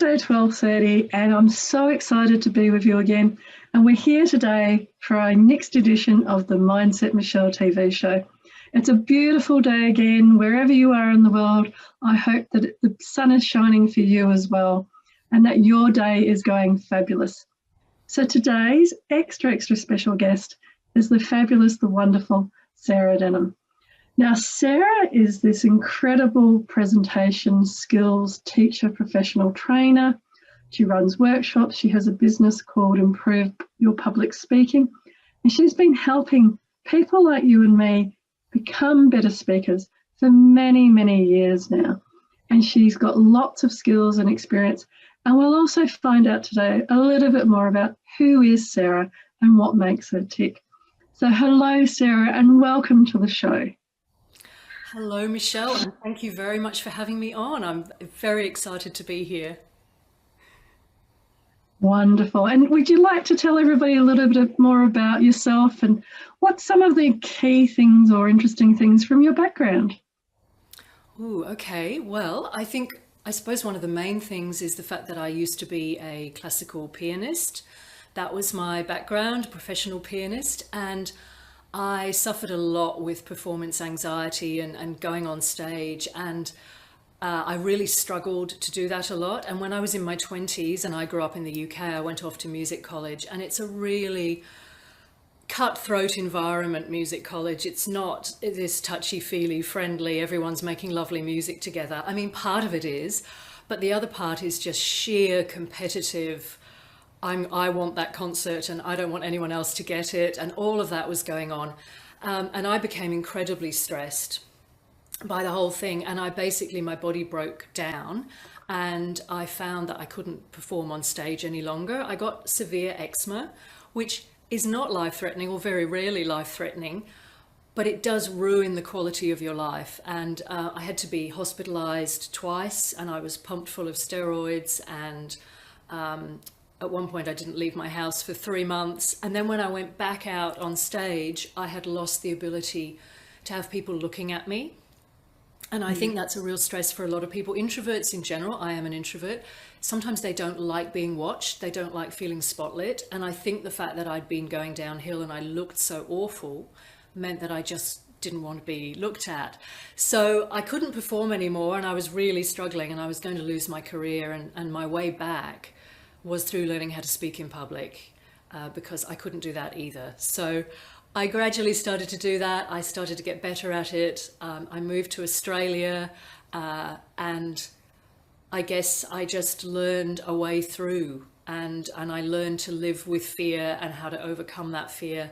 Tuesday, 12:30, and I'm so excited to be with you again. And we're here today for our next edition of the Mindset Michele TV show. It's a beautiful day again, wherever you are in the world. I hope that the sun is shining for you as well, and that your day is going fabulous. So today's extra special guest is the fabulous, the wonderful Sarah Denholm. Now, Sarah is this incredible presentation skills teacher, professional trainer. She runs workshops. She has a business called Improve Your Public Speaking. And she's been helping people like you and me become better speakers for many, many years now. And she's got lots of skills and experience. And we'll also find out today a little bit more about who is Sarah and what makes her tick. So hello, Sarah, and welcome to the show. Hello, Michelle, and thank you very much for having me on. I'm very excited to be here. Wonderful. And would you like to tell everybody a little bit more about yourself and what some of the key things or interesting things from your background? Ooh, okay. Well, I suppose one of the main things is the fact that I used to be a classical pianist. That was my background, professional pianist, and I suffered a lot with performance anxiety and going on stage, and I really struggled to do that a lot. And when I was in my 20s and I grew up in the UK, I went off to music college, and it's a really cutthroat environment, music college. It's not this touchy-feely, friendly, everyone's making lovely music together. I mean, part of it is, but the other part is just sheer competitive. I want that concert and I don't want anyone else to get it, and all of that was going on. And I became incredibly stressed by the whole thing, and my body broke down, and I found that I couldn't perform on stage any longer. I got severe eczema, which is not life-threatening, or very rarely life-threatening, but it does ruin the quality of your life. And I had to be hospitalized twice, and I was pumped full of steroids, and at one point I didn't leave my house for 3 months. And then when I went back out on stage, I had lost the ability to have people looking at me. And I think that's a real stress for a lot of people. Introverts in general, I am an introvert. Sometimes they don't like being watched. They don't like feeling spotlit. And I think the fact that I'd been going downhill and I looked so awful meant that I just didn't want to be looked at. So I couldn't perform anymore, and I was really struggling, and I was going to lose my career. And my way back was through learning how to speak in public, because I couldn't do that either. So I gradually started to do that. I started to get better at it. I moved to Australia, and I guess I just learned a way through, and I learned to live with fear and how to overcome that fear.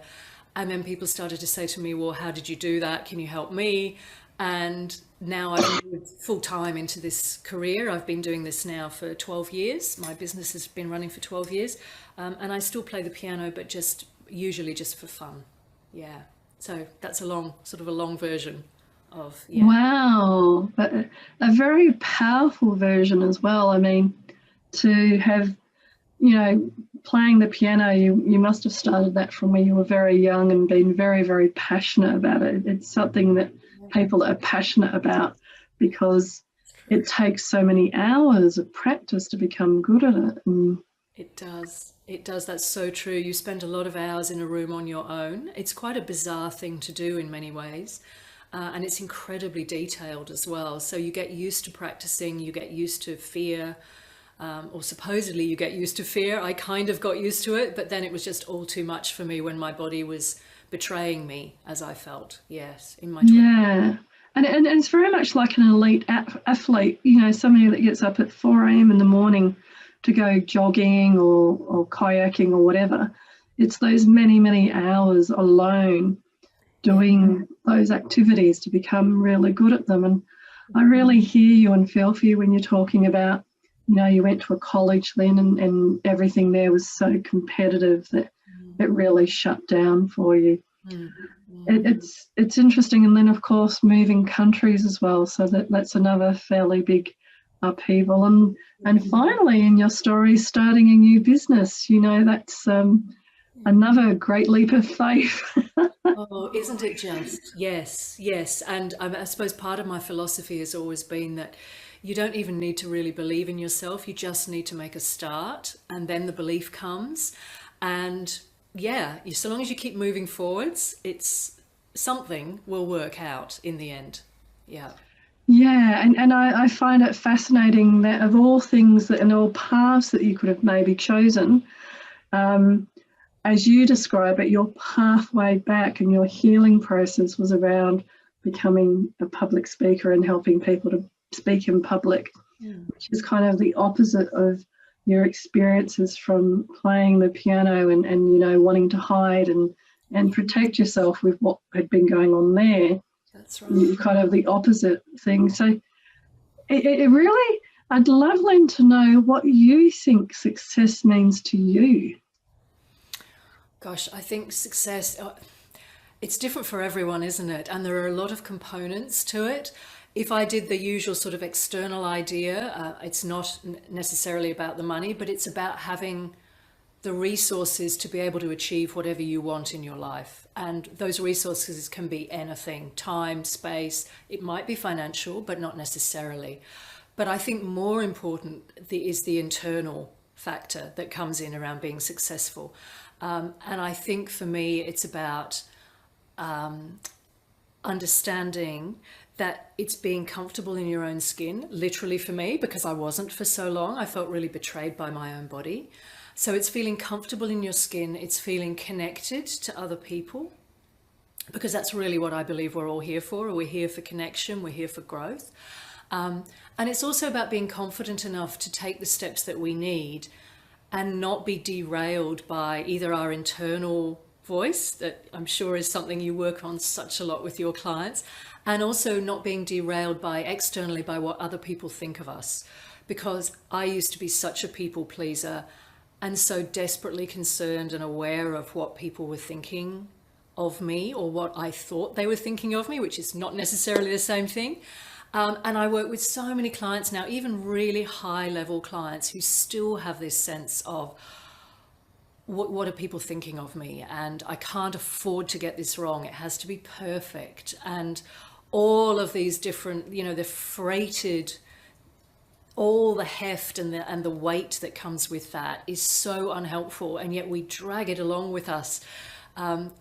And then people started to say to me, well, how did you do that? Can you help me? And now I've moved full time into this career. I've been doing this now for 12 years. My business has been running for 12 years. And I still play the piano, but usually just for fun. Yeah. So that's a long version of, yeah. Wow, but a very powerful version as well. I mean, to have, playing the piano, you must have started that from when you were very young and been very, very passionate about it. It's something that people are passionate about because it takes so many hours of practice to become good at it. It does. It does. That's so true. You spend a lot of hours in a room on your own. It's quite a bizarre thing to do in many ways. And it's incredibly detailed as well. So you get used to practicing, you get used to fear, or supposedly you get used to fear. I kind of got used to it, but then it was just all too much for me when my body was betraying me, as I felt, yes, in my 20s. Yeah. And it's very much like an elite athlete, somebody that gets up at 4 a.m. in the morning to go jogging or kayaking or whatever. It's those many, many hours alone doing those activities to become really good at them. And I really hear you and feel for you when you're talking about, you went to a college then and everything there was so competitive that it really shut down for you. It's interesting. And then, of course, moving countries as well. So that's another fairly big upheaval. And finally, in your story, starting a new business, that's another great leap of faith. Oh, isn't it just? Yes, yes. And I suppose part of my philosophy has always been that you don't even need to really believe in yourself. You just need to make a start, and then the belief comes. And yeah, so long as you keep moving forwards, it's something will work out in the end. Yeah. Yeah, and I find it fascinating that of all things that and all paths that you could have maybe chosen, um, as you describe it, your pathway back and your healing process was around becoming a public speaker and helping people to speak in public, Mm. which is kind of the opposite of your experiences from playing the piano and wanting to hide and protect yourself with what had been going on there. That's right. You kind of the opposite thing. So it really, I'd love, Lynn, to know what you think success means to you. Gosh, I think success, it's different for everyone, isn't it? And there are a lot of components to it. If I did the usual sort of external idea, it's not necessarily about the money, but it's about having the resources to be able to achieve whatever you want in your life. And those resources can be anything: time, space, it might be financial, but not necessarily. But I think more important is the internal factor that comes in around being successful. And I think for me, it's about understanding that it's being comfortable in your own skin, literally for me, because I wasn't for so long. I felt really betrayed by my own body. So it's feeling comfortable in your skin, it's feeling connected to other people, because that's really what I believe we're all here for. We're here for connection, we're here for growth. And it's also about being confident enough to take the steps that we need and not be derailed by either our internal voice, that I'm sure is something you work on such a lot with your clients, and also not being derailed by externally by what other people think of us. Because I used to be such a people pleaser and so desperately concerned and aware of what people were thinking of me or what I thought they were thinking of me, which is not necessarily the same thing. And I work with so many clients now, even really high level clients, who still have this sense of what are people thinking of me? And I can't afford to get this wrong. It has to be perfect. And all of these different, they're freighted, all the heft and the weight that comes with that is so unhelpful. And yet we drag it along with us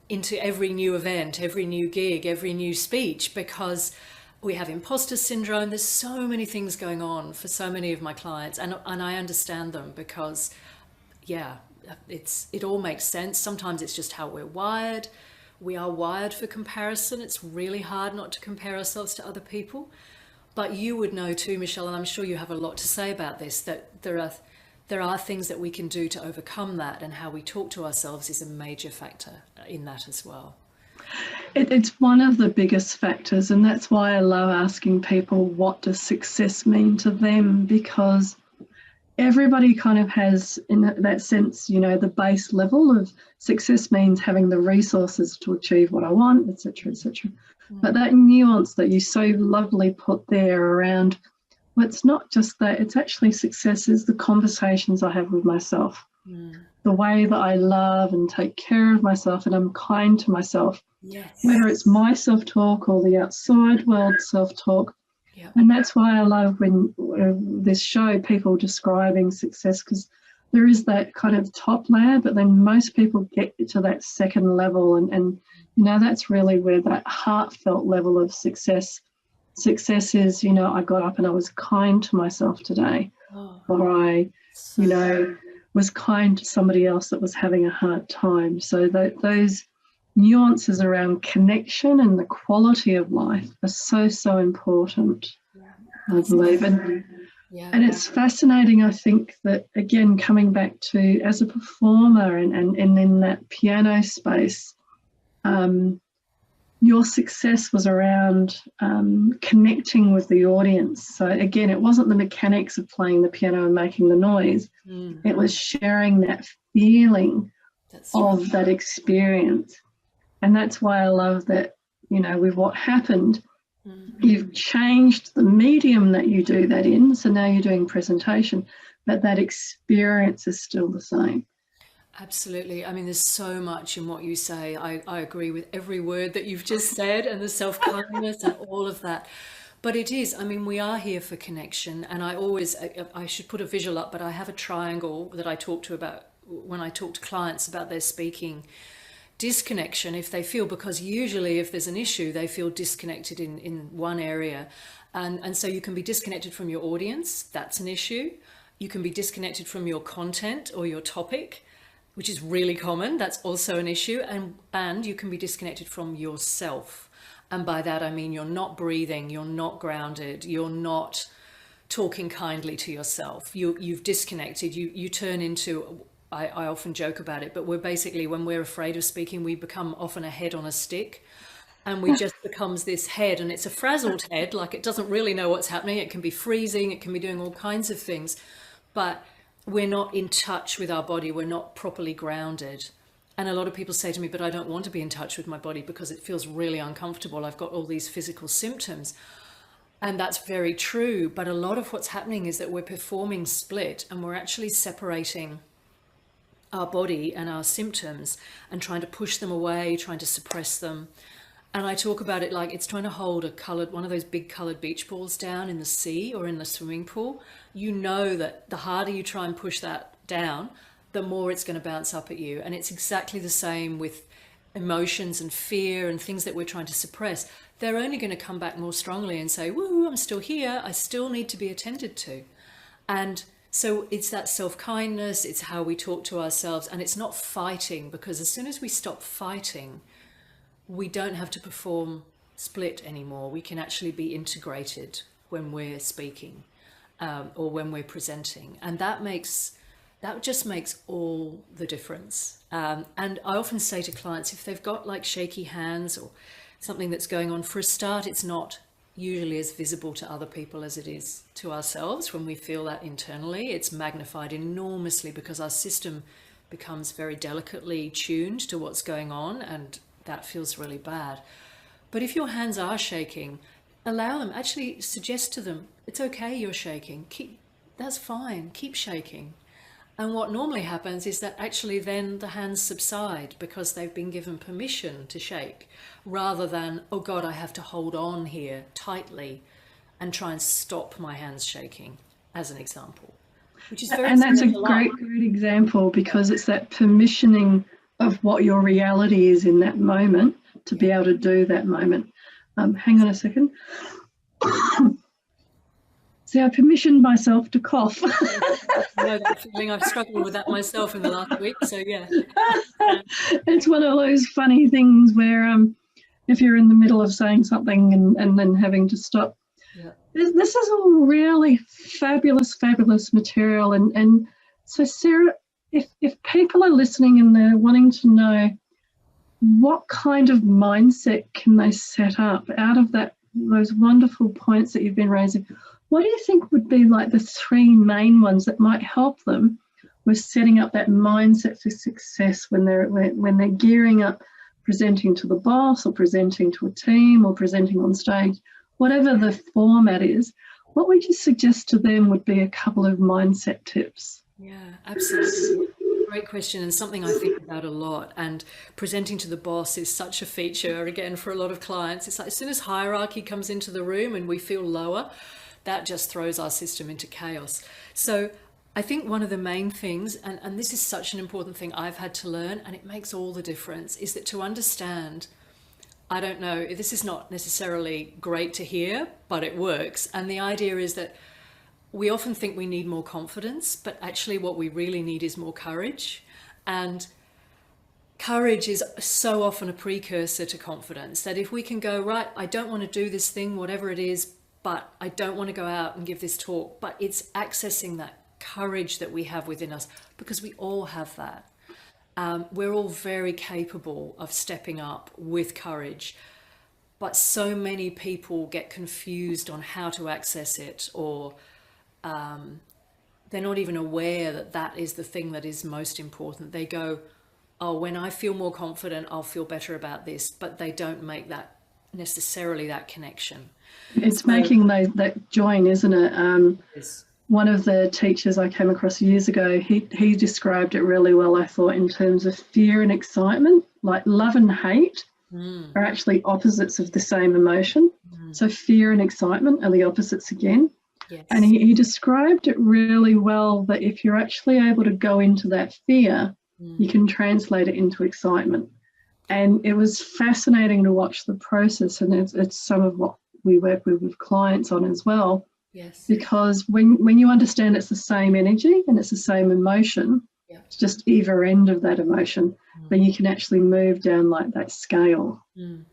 into every new event, every new gig, every new speech, because we have imposter syndrome. There's so many things going on for so many of my clients, and I understand them, because yeah, it all makes sense. Sometimes it's just how we're wired. We are wired for comparison. It's really hard not to compare ourselves to other people. But you would know too, Michelle, and I'm sure you have a lot to say about this, that there are things that we can do to overcome that, and how we talk to ourselves is a major factor in that as well. It's one of the biggest factors, and that's why I love asking people, what does success mean to them? Because everybody kind of has, in that sense, the base level of success means having the resources to achieve what I want, etc., etc. But that nuance that you so lovely put there around, well, it's not just that, it's actually success is the conversations I have with myself, the way that I love and take care of myself and I'm kind to myself, Yes. whether it's my self-talk or the outside world self-talk. Yeah. And that's why I love when this show, people describing success, because there is that kind of top layer, but then most people get to that second level. And that's really where that heartfelt level of success is, I got up and I was kind to myself today, or I, was kind to somebody else that was having a hard time. So those nuances around connection and the quality of life are so important, I believe. And it's fascinating, I think, that, again, coming back to as a performer and in that piano space, your success was around connecting with the audience. So again, it wasn't the mechanics of playing the piano and making the noise. It was sharing that feeling of that experience. And that's why I love that, with what happened, you've changed the medium that you do that in. So now you're doing presentation, but that experience is still the same. Absolutely. I mean, there's so much in what you say. I agree with every word that you've just said, and the self-kindness and all of that. But it is, I mean, we are here for connection. And I should put a visual up, but I have a triangle that I talk to about when I talk to clients about their speaking. Disconnection, if they feel, because usually if there's an issue, they feel disconnected in one area. And so you can be disconnected from your audience, that's an issue. You can be disconnected from your content or your topic, which is really common, that's also an issue. And you can be disconnected from yourself. And by that, I mean, you're not breathing, you're not grounded, you're not talking kindly to yourself. You've disconnected, you turn into, I often joke about it, but we're basically, when we're afraid of speaking, we become often a head on a stick, and we just becomes this head, and it's a frazzled head, like it doesn't really know what's happening. It can be freezing, it can be doing all kinds of things, but we're not in touch with our body. We're not properly grounded. And a lot of people say to me, but I don't want to be in touch with my body because it feels really uncomfortable. I've got all these physical symptoms. And that's very true. But a lot of what's happening is that we're performing split, and we're actually separating our body and our symptoms and trying to push them away, trying to suppress them. And I talk about it like it's trying to hold one of those big colored beach balls down in the sea or in the swimming pool. You know that the harder you try and push that down, the more it's going to bounce up at you. And it's exactly the same with emotions and fear and things that we're trying to suppress. They're only going to come back more strongly and say, woo, I'm still here. I still need to be attended to. And so it's that self-kindness, it's how we talk to ourselves, and it's not fighting, because as soon as we stop fighting, we don't have to perform split anymore. We can actually be integrated when we're speaking or when we're presenting. And that just makes all the difference. And I often say to clients, if they've got like shaky hands or something that's going on, for a start, it's not usually as visible to other people as it is to ourselves. When we feel that internally, it's magnified enormously because our system becomes very delicately tuned to what's going on, and that feels really bad. But if your hands are shaking, allow them, actually suggest to them, it's okay, you're shaking. That's fine, keep shaking. And what normally happens is that actually then the hands subside because they've been given permission to shake, rather than, oh God, I have to hold on here tightly and try and stop my hands shaking, as an example. Which is very, and that's a great example, because it's that permissioning of what your reality is in that moment to be able to do that moment. Hang on a second. See, I permissioned myself to cough. I know that feeling. I've struggled with that myself in the last week, so yeah. It's one of those funny things where if you're in the middle of saying something and then having to stop. Yeah. This is all really fabulous material. And so, Sarah, if people are listening and they're wanting to know what kind of mindset can they set up out of those wonderful points that you've been raising, what do you think would be like the three main ones that might help them with setting up that mindset for success when they're gearing up, presenting to the boss or presenting to a team or presenting on stage, whatever the format is? What would you suggest to them would be a couple of mindset tips? Yeah, absolutely. Great question, and something I think about a lot. And presenting to the boss is such a feature, again, for a lot of clients. It's like as soon as hierarchy comes into the room and we feel lower, that just throws our system into chaos. So I think one of the main things, and this is such an important thing I've had to learn, and it makes all the difference, is that to understand, I don't know, this is not necessarily great to hear, but it works. And the idea is that we often think we need more confidence, but actually what we really need is more courage. And courage is so often a precursor to confidence, that if we can go, right, I don't want to do this thing, whatever it is, but I don't want to go out and give this talk, but it's accessing that courage that we have within us, because we all have that. We're all very capable of stepping up with courage, but so many people get confused on how to access it, or they're not even aware that that is the thing that is most important. They go, oh, when I feel more confident, I'll feel better about this, but they don't make that necessarily that connection. It's making that join, isn't it? Yes. One of the teachers I came across years ago, he described it really well, I thought, in terms of fear and excitement, like love and hate. Mm, are actually opposites of the same emotion. mm, So fear and excitement are the opposites again. And yes. he described it really well, that if you're actually able to go into that fear, you Mm, can translate it into excitement. And it was fascinating to watch the process. And it's some of what we work with clients on as well, yes. because when you understand it's the same energy and it's the same emotion, Yeah. it's just either end of that emotion, Mm, then you can actually move down like that scale. mm.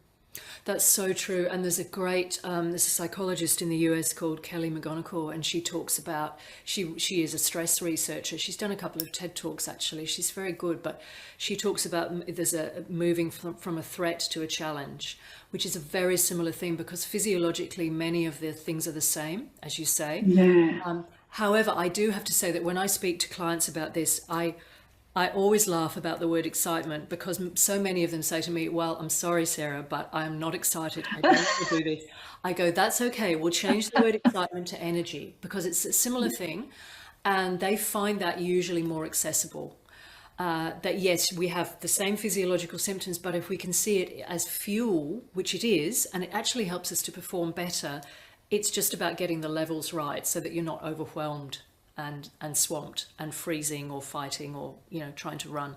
That's so true. And there's a psychologist in the US called Kelly McGonigal, and she talks about, she is a stress researcher. She's done a couple of TED Talks actually. She's very good, but she talks about there's a moving from a threat to a challenge, which is a very similar thing because physiologically many of the things are the same, as you say. Yeah. However, I do have to say that when I speak to clients about this, I always laugh about the word excitement because so many of them say to me, "Well, I'm sorry, Sarah, but I'm not excited. I don't want to do this." I go, "That's okay. We'll change the word excitement to energy because it's a similar thing, and they find that usually more accessible. That yes, we have the same physiological symptoms, but if we can see it as fuel, which it is, and it actually helps us to perform better, it's just about getting the levels right so that you're not overwhelmed and swamped and freezing or fighting or trying to run.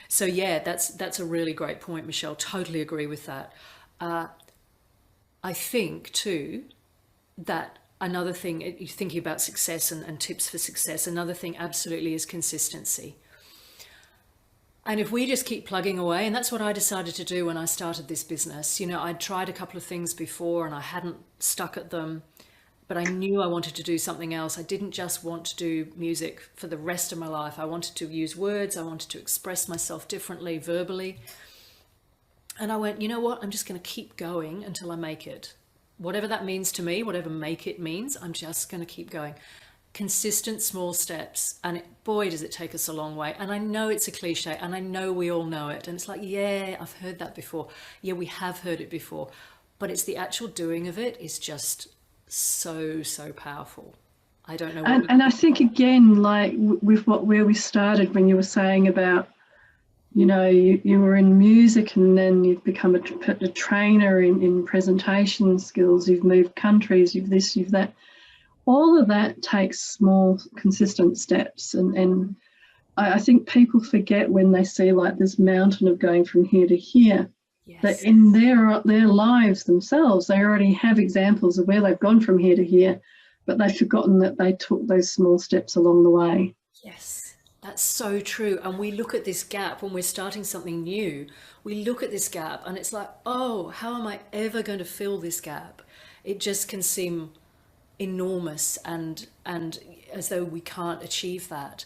So yeah, that's a really great point, Michelle. Totally agree with that. I think too that another thing, you're thinking about success and tips for success, another thing absolutely is consistency. And if we just keep plugging away, and that's what I decided to do when I started this business. I'd tried a couple of things before and I hadn't stuck at them, but I knew I wanted to do something else. I didn't just want to do music for the rest of my life. I wanted to use words, I wanted to express myself differently, verbally. And I went, you know what? I'm just going to keep going until I make it. Whatever that means to me, whatever make it means, I'm just going to keep going. Consistent small steps. And boy, does it take us a long way. And I know it's a cliche and I know we all know it. And it's like, yeah, I've heard that before. Yeah, we have heard it before. But it's the actual doing of it is just so, so powerful. I don't know what And I think again, like with where we started, when you were saying about, you were in music and then you've become a trainer in presentation skills, you've moved countries, you've this, you've that. All of that takes small, consistent steps. And I think people forget when they see like this mountain of going from here to here, that Yes. in their lives themselves, they already have examples of where they've gone from here to here, but they've forgotten that they took those small steps along the way. Yes, that's so true. And we look at this gap when we're starting something new. We look at this gap and it's like, oh, how am I ever going to fill this gap? It just can seem enormous and as though we can't achieve that.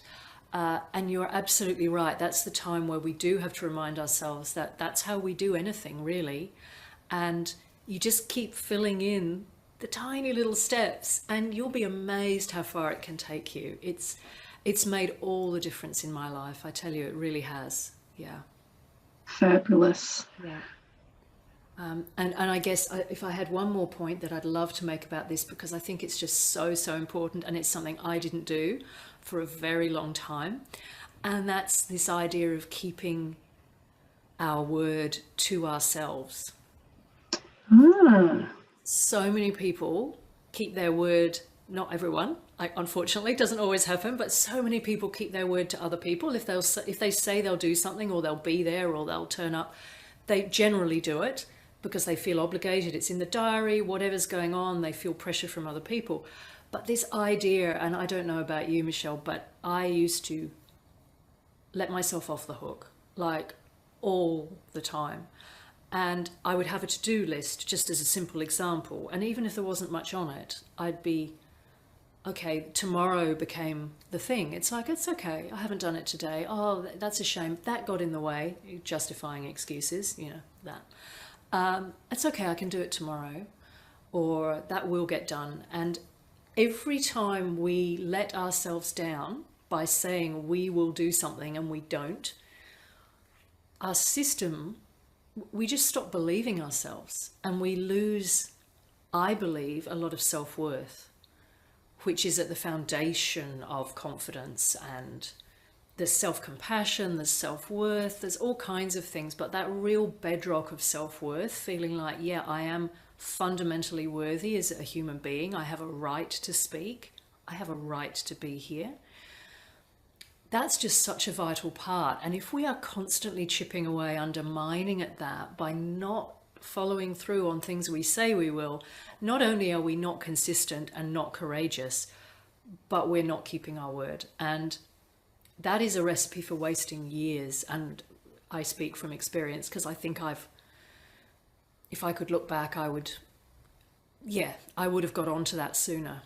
And you're absolutely right. That's the time where we do have to remind ourselves that that's how we do anything, really. And you just keep filling in the tiny little steps, and you'll be amazed how far it can take you. It's made all the difference in my life. I tell you, it really has. Yeah. Fabulous. Yeah. And I guess if I had one more point that I'd love to make about this, because I think it's just so, so important, and it's something I didn't do for a very long time. And that's this idea of keeping our word to ourselves. Ah, So many people keep their word, not everyone, like, unfortunately, it doesn't always happen, but so many people keep their word to other people. If they say they'll do something or they'll be there or they'll turn up, they generally do it because they feel obligated. It's in the diary, whatever's going on, they feel pressure from other people. But this idea, and I don't know about you, Michelle, but I used to let myself off the hook, like, all the time. And I would have a to-do list, just as a simple example. And even if there wasn't much on it, I'd be, okay, tomorrow became the thing. It's like, it's okay, I haven't done it today. Oh, that's a shame. That got in the way, justifying excuses, that. It's okay, I can do it tomorrow, or that will get done. And every time we let ourselves down by saying we will do something and we don't, our system, we just stop believing ourselves and we lose, I believe, a lot of self-worth, which is at the foundation of confidence and there's self-compassion, there's self-worth, there's all kinds of things, but that real bedrock of self-worth, feeling like, yeah, I am fundamentally worthy as a human being. I have a right to speak. I have a right to be here. That's just such a vital part. And if we are constantly chipping away, undermining at that by not following through on things we say we will, not only are we not consistent and not courageous, but we're not keeping our word. And that is a recipe for wasting years. And I speak from experience because I think if I could look back, I would have got onto that sooner.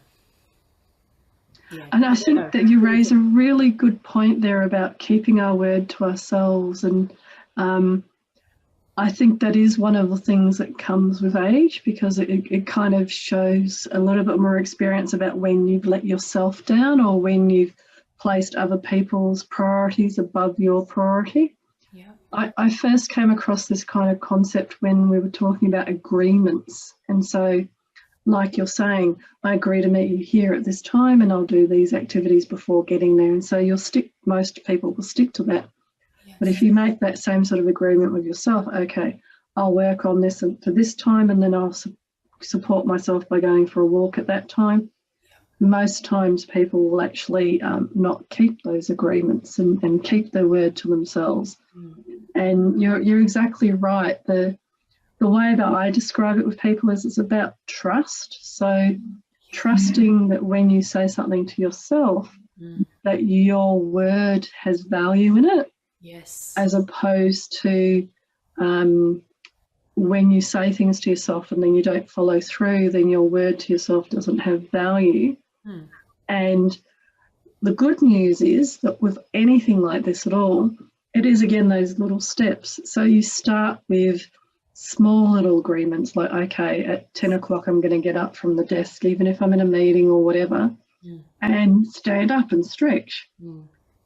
Yeah. And I think that you raise a really good point there about keeping our word to ourselves. And I think that is one of the things that comes with age, because it kind of shows a little bit more experience about when you've let yourself down or when you've placed other people's priorities above your priority. Yeah. I first came across this kind of concept when we were talking about agreements. And so, like you're saying, I agree to meet you here at this time and I'll do these activities before getting there. And so most people will stick to that. Yes. But if you make that same sort of agreement with yourself, okay, I'll work on this for this time and then I'll support myself by going for a walk at that time. Most times people will actually not keep those agreements and keep their word to themselves. And you're exactly right. The way that I describe it with people is it's about trust. So trusting that when you say something to yourself, that your word has value in it. Yes. As opposed to when you say things to yourself and then you don't follow through, then your word to yourself doesn't have value. And the good news is that with anything like this at all, it is, again, those little steps. So you start with small little agreements like, okay, at 10 o'clock I'm going to get up from the desk, even if I'm in a meeting or whatever, and stand up and stretch.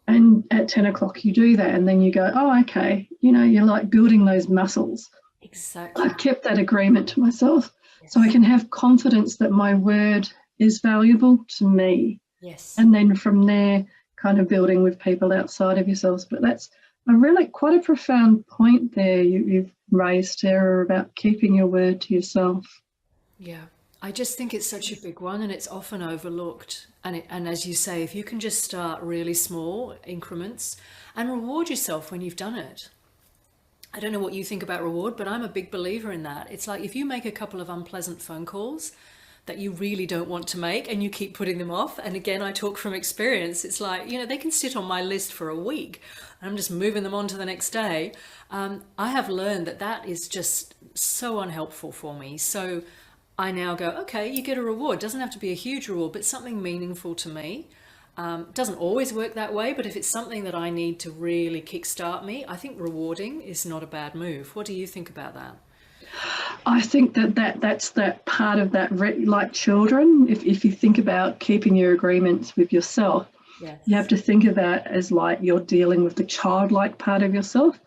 And at 10 o'clock you do that, and then you go, oh, okay, you're like building those muscles. Exactly. I've kept that agreement to myself, so I can have confidence that my word is valuable to me. Yes. And then from there, kind of building with people outside of yourselves. But that's quite a profound point there you've raised, Sarah, about keeping your word to yourself. Yeah. I just think it's such a big one and it's often overlooked. And as you say, if you can just start really small increments and reward yourself when you've done it. I don't know what you think about reward, but I'm a big believer in that. It's like if you make a couple of unpleasant phone calls that you really don't want to make and you keep putting them off. And again, I talk from experience. It's like, they can sit on my list for a week. I'm just moving them on to the next day. I have learned that is just so unhelpful for me. So I now go, okay, you get a reward. Doesn't have to be a huge reward, but something meaningful to me. Doesn't always work that way, but if it's something that I need to really kickstart me, I think rewarding is not a bad move. What do you think about that? I think that's that part of that, like children, if you think about keeping your agreements with yourself, Yes. You have to think of that as like you're dealing with the childlike part of yourself.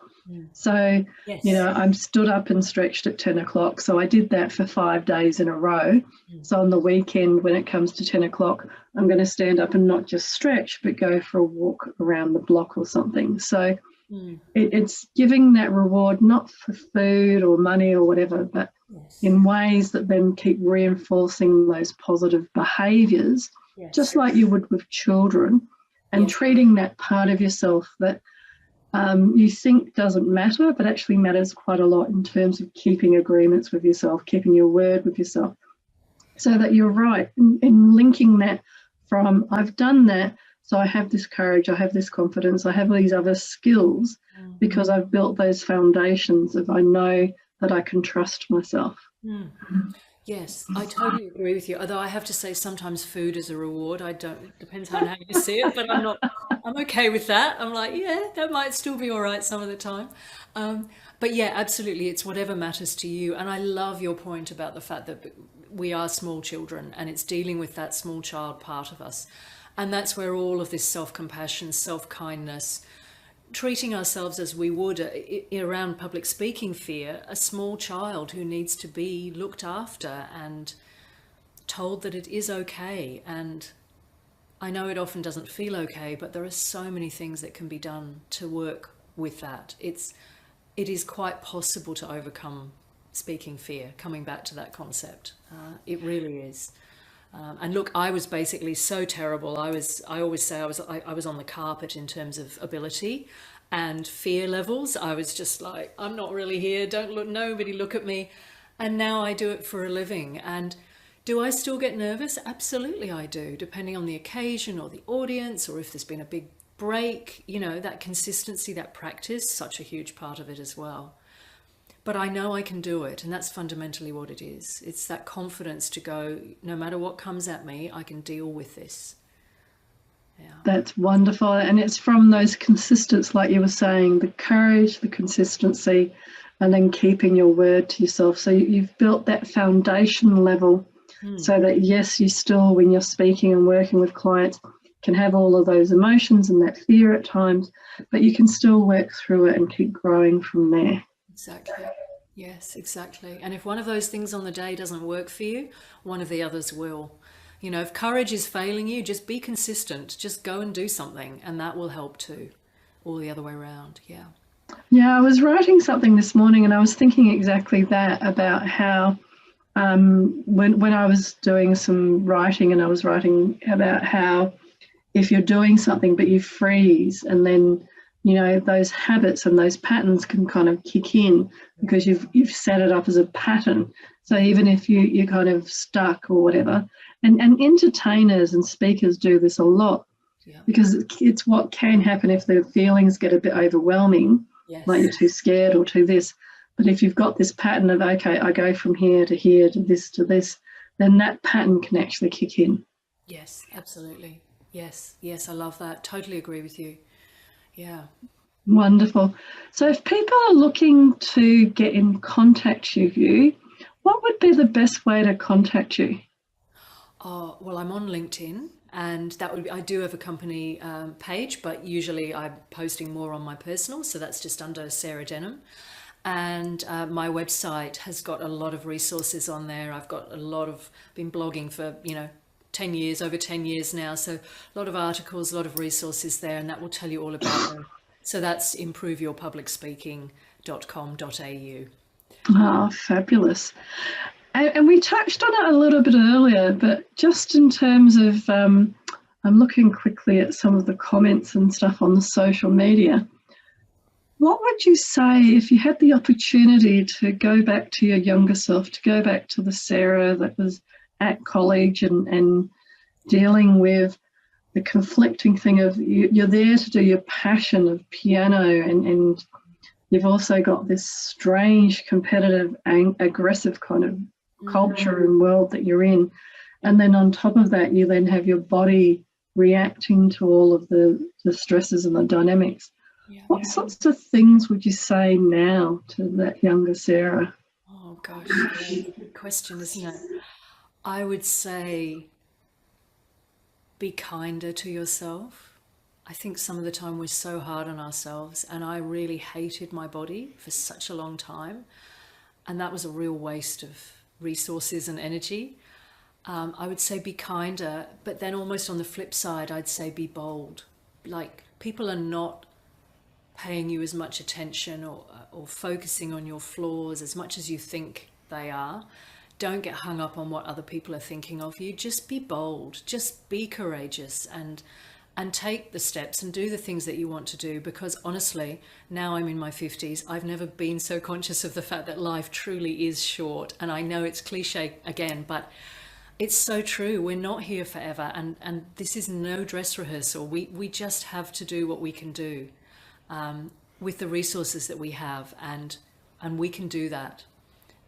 So, Yes. I'm stood up and stretched at 10 o'clock. So I did that for 5 days in a row. So on the weekend, when it comes to 10 o'clock, I'm going to stand up and not just stretch, but go for a walk around the block or something. So it's giving that reward, not for food or money or whatever, but in ways that then keep reinforcing those positive behaviours, just like you would with children, and treating that part of yourself that you think doesn't matter, but actually matters quite a lot in terms of keeping agreements with yourself, keeping your word with yourself. So that you're right in linking that from, I've done that, so I have this courage, I have this confidence, I have these other skills because I've built those foundations of I know that I can trust myself. Yes, I totally agree with you. Although I have to say sometimes food is a reward. Depends on how you see it, but I'm okay with that. I'm like, yeah, that might still be all right some of the time. But yeah, absolutely. It's whatever matters to you. And I love your point about the fact that we are small children and it's dealing with that small child part of us. And that's where all of this self-compassion, self-kindness, treating ourselves as we would around public speaking fear, a small child who needs to be looked after and told that it is okay. And I know it often doesn't feel okay, but there are so many things that can be done to work with that. It is quite possible to overcome speaking fear, coming back to that concept. It really is. And look, I was basically so terrible. I always say I was on the carpet in terms of ability and fear levels. I was just like, I'm not really here. Don't look, nobody look at me. And now I do it for a living. And do I still get nervous? Absolutely, I do, depending on the occasion or the audience, or if there's been a big break. You know, that consistency, that practice, such a huge part of it as well. But I know I can do it, and that's fundamentally what it is. It's that confidence to go, no matter what comes at me, I can deal with this. Yeah. That's wonderful. And it's from those consistents, like you were saying, the courage, the consistency, and then keeping your word to yourself. So you've built that foundation level so that, yes, you still, when you're speaking and working with clients, can have all of those emotions and that fear at times, but you can still work through it and keep growing from there. Exactly. Yes, exactly. And if one of those things on the day doesn't work for you, one of the others will. You know, if courage is failing you, just be consistent. Just go and do something, and that will help too. Or the other way around. Yeah. Yeah, I was writing something this morning and I was thinking exactly that, about how when I was doing some writing, and I was writing about how if you're doing something but you freeze, and then, you know, those habits and those patterns can kind of kick in because you've set it up as a pattern. So even if you're kind of stuck or whatever, and entertainers and speakers do this a lot, Yeah. because it's what can happen if the feelings get a bit overwhelming, Yes. like you're too scared or too this. But if you've got this pattern of, okay, I go from here to this, then that pattern can actually kick in. Yes, absolutely. Yes, yes, I love that. Totally agree with you. Yeah. Wonderful. So if people are looking to get in contact with you, what would be the best way to contact you? Oh, well, I'm on LinkedIn, and that would be, I do have a company page, but usually I'm posting more on my personal, so that's just under Sarah Denholm. And my website has got a lot of resources on there. I've got been blogging for, 10 years, over 10 years now. So a lot of articles, a lot of resources there, and that will tell you all about them. So that's improveyourpublicspeaking.com.au. Oh, fabulous. And we touched on it a little bit earlier, but just in terms of, I'm looking quickly at some of the comments and stuff on the social media. What would you say if you had the opportunity to go back to your younger self, to go back to the Sarah that was at college and dealing with the conflicting thing of you're there to do your passion of piano, and you've also got this strange competitive and aggressive kind of culture and world that you're in. And then on top of that, you then have your body reacting to all of the stresses and the dynamics. Yeah. What sorts of things would you say now to that younger Sarah? Oh gosh, that's a good question, isn't it? I would say be kinder to yourself. I think some of the time we're so hard on ourselves, and I really hated my body for such a long time, and that was a real waste of resources and energy. I would say be kinder, but then almost on the flip side, I'd say be bold. Like, people are not paying you as much attention or focusing on your flaws as much as you think they are. Don't get hung up on what other people are thinking of you. Just be bold, just be courageous, and take the steps and do the things that you want to do. Because honestly, now I'm in my 50s, I've never been so conscious of the fact that life truly is short. And I know it's cliche again, but it's so true. We're not here forever, and this is no dress rehearsal. We just have to do what we can do with the resources that we have, and we can do that.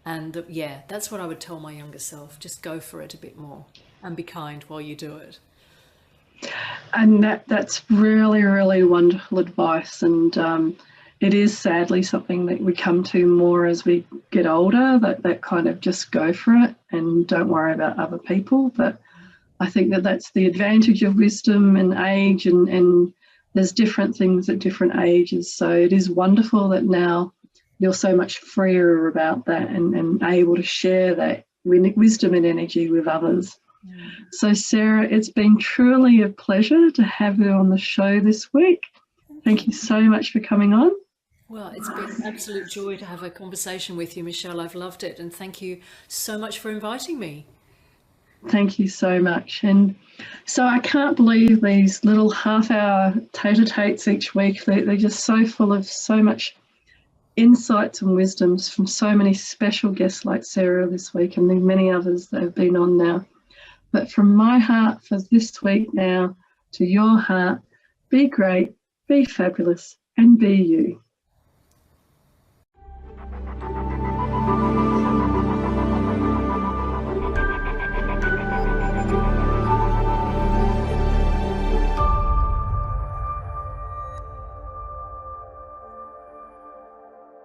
And yeah, that's what I would tell my younger self. Just go for it a bit more and be kind while you do it. And that's really, really wonderful advice. And it is sadly something that we come to more as we get older, that kind of just go for it and don't worry about other people. But I think that's the advantage of wisdom and age, and there's different things at different ages. So it is wonderful that now you're so much freer about that and able to share that wisdom and energy with others. So Sarah, it's been truly a pleasure to have you on the show this week. Thank you so much for coming on. Well, it's been an absolute joy to have a conversation with you, Michelle. I've loved it, and thank you so much for inviting me. Thank you so much. And so I can't believe these little half-hour tete-a-tetes each week. They're just so full of so much insights and wisdoms from so many special guests like Sarah this week and the many others that have been on now. But from my heart for this week now to your heart, be great, be fabulous, and be you.